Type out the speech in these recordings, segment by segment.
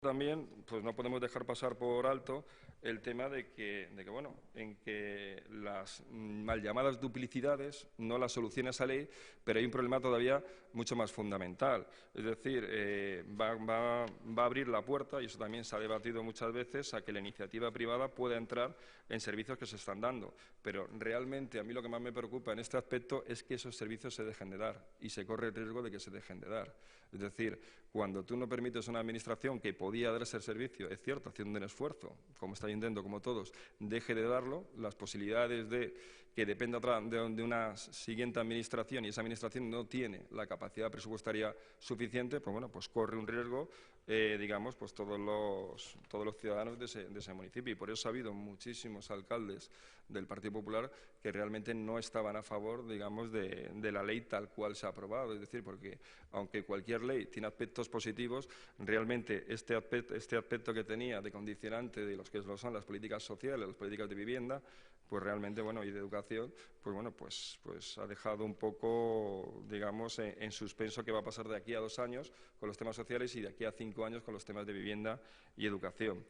También, pues no podemos dejar pasar por alto el tema bueno, en que las mal llamadas duplicidades no las soluciona esa ley, pero hay un problema todavía mucho más fundamental. Es decir, va a abrir la puerta, y eso también se ha debatido muchas veces, a que la iniciativa privada pueda entrar en servicios que se están dando. Pero realmente a mí lo que más me preocupa en este aspecto es que esos servicios se dejen de dar y se corre el riesgo de que se dejen de dar. Es decir, cuando tú no permites a una administración que podía dar ese servicio, es cierto, haciendo un esfuerzo, como está intentando, como todos, deje de darlo, las posibilidades de que dependa de una siguiente administración y esa administración no tiene la capacidad presupuestaria suficiente, pues bueno, pues corre un riesgo, digamos, pues todos los ciudadanos de ese municipio. Y por eso ha habido muchísimos alcaldes del Partido Popular que realmente no estaban a favor, digamos, de la ley tal cual se ha aprobado. Es decir, porque aunque cualquier ley tiene aspectos positivos, realmente este aspecto que tenía de condicionante de los que son las políticas sociales, las políticas de vivienda, pues realmente, bueno, y de educación, pues bueno, pues ha dejado un poco, digamos, en suspenso qué va a pasar de aquí a 2 años con los temas sociales y de aquí a 5 años con los temas de vivienda y educación.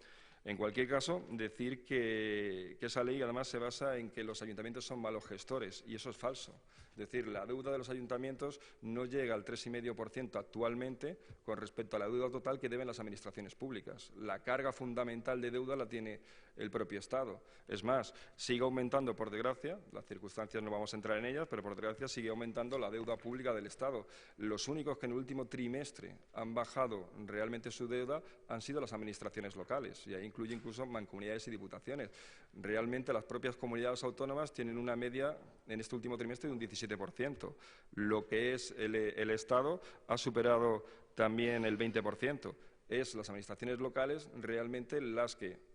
En cualquier caso, decir que esa ley además se basa en que los ayuntamientos son malos gestores, y eso es falso. Es decir, la deuda de los ayuntamientos no llega al 3,5% actualmente con respecto a la deuda total que deben las administraciones públicas. La carga fundamental de deuda la tiene el propio Estado. Es más, sigue aumentando, por desgracia, las circunstancias no vamos a entrar en ellas, pero por desgracia sigue aumentando la deuda pública del Estado. Los únicos que en el último trimestre han bajado realmente su deuda han sido las administraciones locales, y ahí incluye incluso mancomunidades y diputaciones. Realmente las propias comunidades autónomas tienen una media en este último trimestre de un 17%. Lo que es el Estado ha superado también el 20%. Es las administraciones locales realmente las que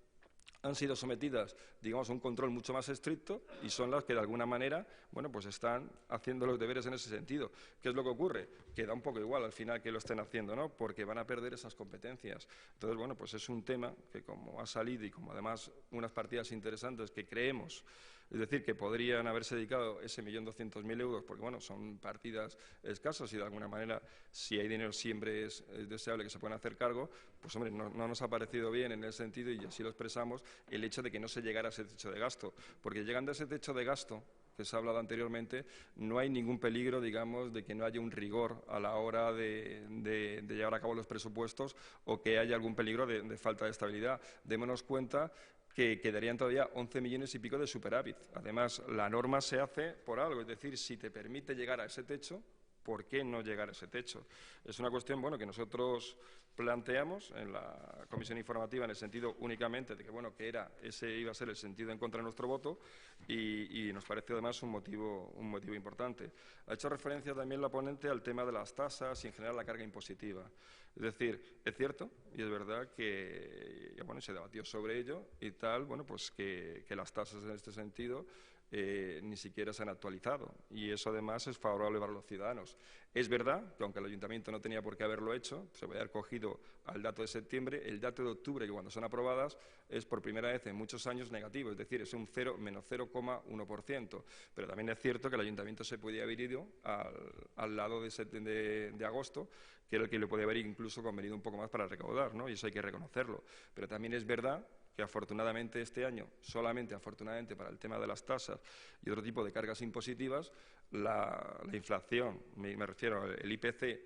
han sido sometidas, digamos, a un control mucho más estricto y son las que, de alguna manera, bueno, pues están haciendo los deberes en ese sentido. ¿Qué es lo que ocurre? Que da un poco igual al final que lo estén haciendo, ¿no? Porque van a perder esas competencias. Entonces, bueno, pues es un tema que, como ha salido y como además unas partidas interesantes que creemos, es decir, que podrían haberse dedicado ese 1.200.000 euros, porque, bueno, son partidas escasas y, de alguna manera, si hay dinero siempre es deseable que se puedan hacer cargo, pues, hombre, no nos ha parecido bien en ese sentido, y así lo expresamos, el hecho de que no se llegara a ese techo de gasto. Porque llegando a ese techo de gasto, que se ha hablado anteriormente, no hay ningún peligro, digamos, de que no haya un rigor a la hora de llevar a cabo los presupuestos, o que haya algún peligro de falta de estabilidad. Démonos cuenta que quedarían todavía 11 millones y pico de superávit. Además, la norma se hace por algo, es decir, si te permite llegar a ese techo, ¿por qué no llegar a ese techo? Es una cuestión, bueno, que nosotros planteamos en la comisión informativa en el sentido únicamente de que, bueno, que ese iba a ser el sentido en contra de nuestro voto, y nos parece además un motivo importante. Ha hecho referencia también la ponente al tema de las tasas y en general la carga impositiva. Es decir, es cierto y es verdad que, bueno, se debatió sobre ello y tal, bueno, pues que las tasas en este sentido ni siquiera se han actualizado, y eso además es favorable para los ciudadanos. Es verdad que, aunque el ayuntamiento no tenía por qué haberlo hecho, se puede haber cogido al dato de septiembre, el dato de octubre, que cuando son aprobadas es por primera vez en muchos años negativo, es decir, es un menos 0,1%. Pero también es cierto que el ayuntamiento se podía haber ido al lado de agosto, que era el que le podía haber incluso convenido un poco más para recaudar, ¿no? Y eso hay que reconocerlo. Pero también es verdad que afortunadamente este año, solamente afortunadamente para el tema de las tasas y otro tipo de cargas impositivas, la inflación, me refiero al IPC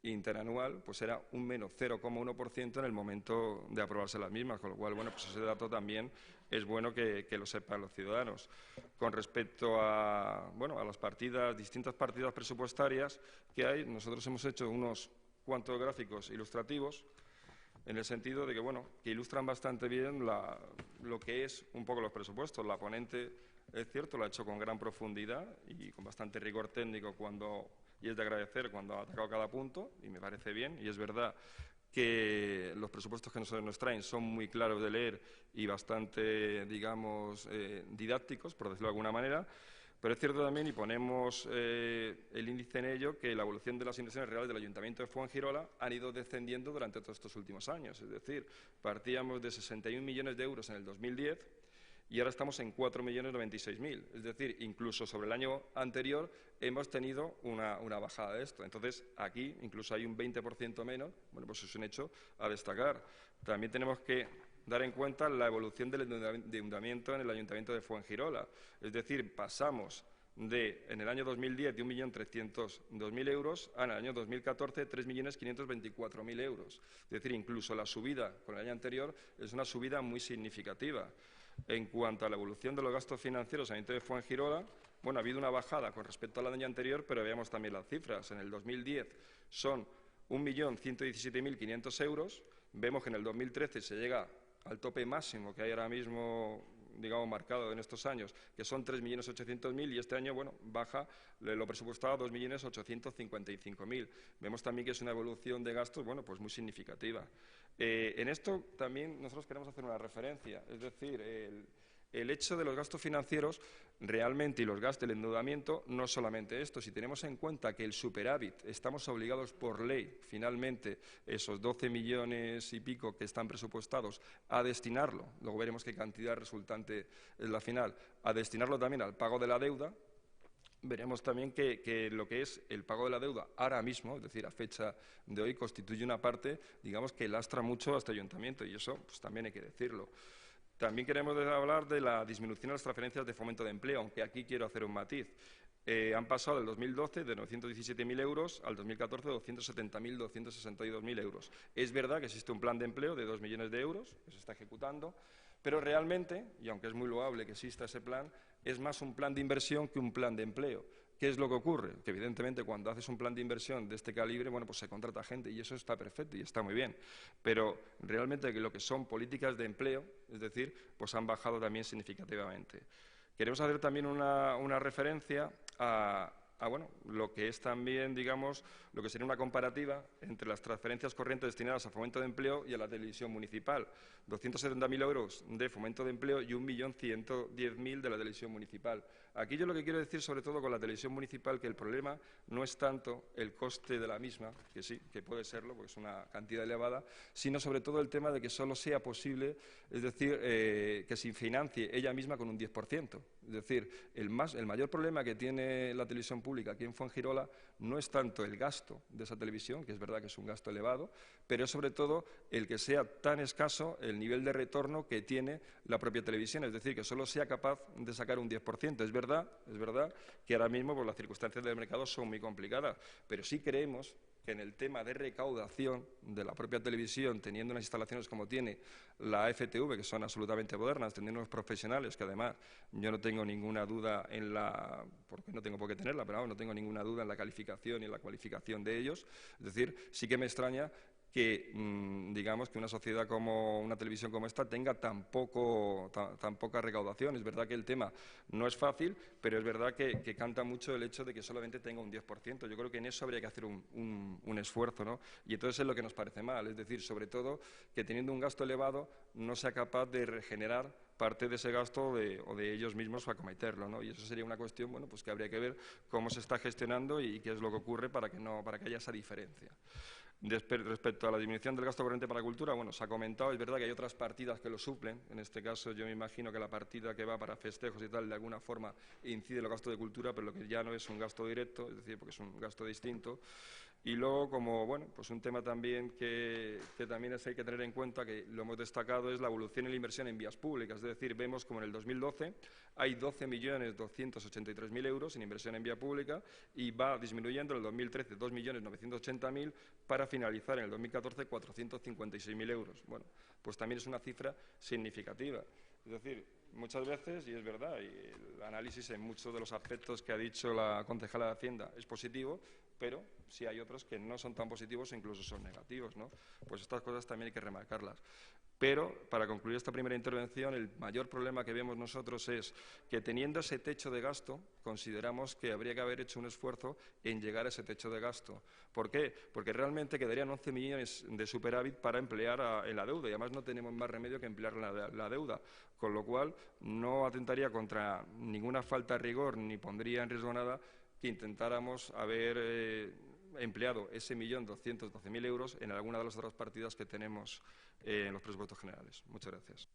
interanual, pues era un menos 0,1% en el momento de aprobarse las mismas, con lo cual, bueno, pues ese dato también es bueno que lo sepan los ciudadanos. Con respecto a, bueno, a las distintas partidas presupuestarias que hay, nosotros hemos hecho unos cuantos gráficos ilustrativos, en el sentido de que, bueno, que ilustran bastante bien lo que es un poco los presupuestos. La ponente, es cierto, lo ha hecho con gran profundidad y con bastante rigor técnico y es de agradecer cuando ha atacado cada punto, y me parece bien, y es verdad que los presupuestos que nos traen son muy claros de leer y bastante, digamos, didácticos, por decirlo de alguna manera. Pero es cierto también, y ponemos el índice en ello, que la evolución de las inversiones reales del Ayuntamiento de Fuengirola han ido descendiendo durante todos estos últimos años. Es decir, partíamos de 61 millones de euros en el 2010 y ahora estamos en 4.096.000. Es decir, incluso sobre el año anterior hemos tenido una bajada de esto. Entonces, aquí incluso hay un 20% menos. Bueno, pues es un hecho a destacar. También tenemos que dar en cuenta la evolución del endeudamiento en el Ayuntamiento de Fuengirola. Es decir, pasamos en el año 2010 de 1.302.000 euros a en el año 2014 3.524.000 euros. Es decir, incluso la subida con el año anterior es una subida muy significativa. En cuanto a la evolución de los gastos financieros en el Ayuntamiento de Fuengirola, bueno, ha habido una bajada con respecto al año anterior, pero veamos también las cifras. En el 2010 son 1.117.500 euros. Vemos que en el 2013 se llega al tope máximo que hay ahora mismo, digamos, marcado en estos años, que son 3.800.000, y este año, bueno, baja lo presupuestado a 2.855.000. Vemos también que es una evolución de gastos, bueno, pues muy significativa. En esto también nosotros queremos hacer una referencia, es decir, el hecho de los gastos financieros realmente y los gastos del endeudamiento, no solamente esto. Si tenemos en cuenta que el superávit, estamos obligados por ley, finalmente, esos 12 millones y pico que están presupuestados, a destinarlo, luego veremos qué cantidad resultante es la final, a destinarlo también al pago de la deuda, veremos también que lo que es el pago de la deuda ahora mismo, es decir, a fecha de hoy, constituye una parte, digamos, que lastra mucho a este ayuntamiento, y eso pues, también hay que decirlo. También queremos hablar de la disminución de las transferencias de fomento de empleo, aunque aquí quiero hacer un matiz. Han pasado del 2012 de 917.000 euros al 2014 de 270.262.000 euros. Es verdad que existe un plan de empleo de 2 millones de euros que se está ejecutando, pero realmente, y aunque es muy loable que exista ese plan, es más un plan de inversión que un plan de empleo. ¿Qué es lo que ocurre? Que evidentemente cuando haces un plan de inversión de este calibre, bueno, pues se contrata gente y eso está perfecto y está muy bien. Pero realmente lo que son políticas de empleo, es decir, pues han bajado también significativamente. Queremos hacer también una referencia a bueno, lo que es también, digamos, lo que sería una comparativa entre las transferencias corrientes destinadas a fomento de empleo y a la televisión municipal. 270.000 euros de fomento de empleo y 1.110.000 de la televisión municipal. Aquí yo lo que quiero decir, sobre todo con la televisión municipal, que el problema no es tanto el coste de la misma, que sí, que puede serlo, porque es una cantidad elevada, sino sobre todo el tema de que solo sea posible, es decir, que se financie ella misma con un 10%. Es decir, el mayor problema que tiene la televisión pública aquí en Fuengirola no es tanto el gasto de esa televisión, que es verdad que es un gasto elevado, pero es sobre todo el que sea tan escaso el nivel de retorno que tiene la propia televisión, es decir, que solo sea capaz de sacar un 10%. Es verdad que ahora mismo pues, las circunstancias del mercado son muy complicadas, pero sí creemos que en el tema de recaudación de la propia televisión, teniendo unas instalaciones como tiene la FTV, que son absolutamente modernas, teniendo unos profesionales que además yo no tengo ninguna duda porque no tengo por qué tenerla, pero no tengo ninguna duda en la calificación y en la cualificación de ellos. Es decir, sí que me extraña que, digamos, que una sociedad como una televisión como esta tenga tan poca recaudación. Es verdad que el tema no es fácil, pero es verdad que canta mucho el hecho de que solamente tenga un 10%. Yo creo que en eso habría que hacer un esfuerzo, ¿no? Y entonces es lo que nos parece mal, es decir, sobre todo que teniendo un gasto elevado no sea capaz de regenerar parte de ese gasto o de ellos mismos para acometerlo, ¿no? Y eso sería una cuestión, bueno, pues que habría que ver cómo se está gestionando y qué es lo que ocurre para que haya esa diferencia. Respecto a la disminución del gasto corriente para cultura, bueno, se ha comentado, es verdad que hay otras partidas que lo suplen. En este caso, yo me imagino que la partida que va para festejos y tal, de alguna forma incide en los gastos de cultura, pero lo que ya no es un gasto directo, es decir, porque es un gasto distinto. Y luego, como bueno, pues un tema también que también hay que tener en cuenta, que lo hemos destacado, es la evolución y la inversión en vías públicas. Es decir, vemos como en el 2012 hay 12.283.000 euros en inversión en vía pública y va disminuyendo en el 2013 2.980.000 para finalizar en el 2014 456.000 euros. Bueno, pues también es una cifra significativa. Es decir, muchas veces, y es verdad, y el análisis en muchos de los aspectos que ha dicho la concejala de Hacienda es positivo, pero sí hay otros que no son tan positivos e incluso son negativos, ¿no? Pues estas cosas también hay que remarcarlas. Pero, para concluir esta primera intervención, el mayor problema que vemos nosotros es que, teniendo ese techo de gasto, consideramos que habría que haber hecho un esfuerzo en llegar a ese techo de gasto. ¿Por qué? Porque realmente quedarían 11 millones de superávit para emplear en la deuda, y además no tenemos más remedio que emplear la deuda, con lo cual no atentaría contra ninguna falta de rigor ni pondría en riesgo nada que intentáramos haber empleado ese 1.212.000 euros en alguna de las otras partidas que tenemos en los presupuestos generales. Muchas gracias.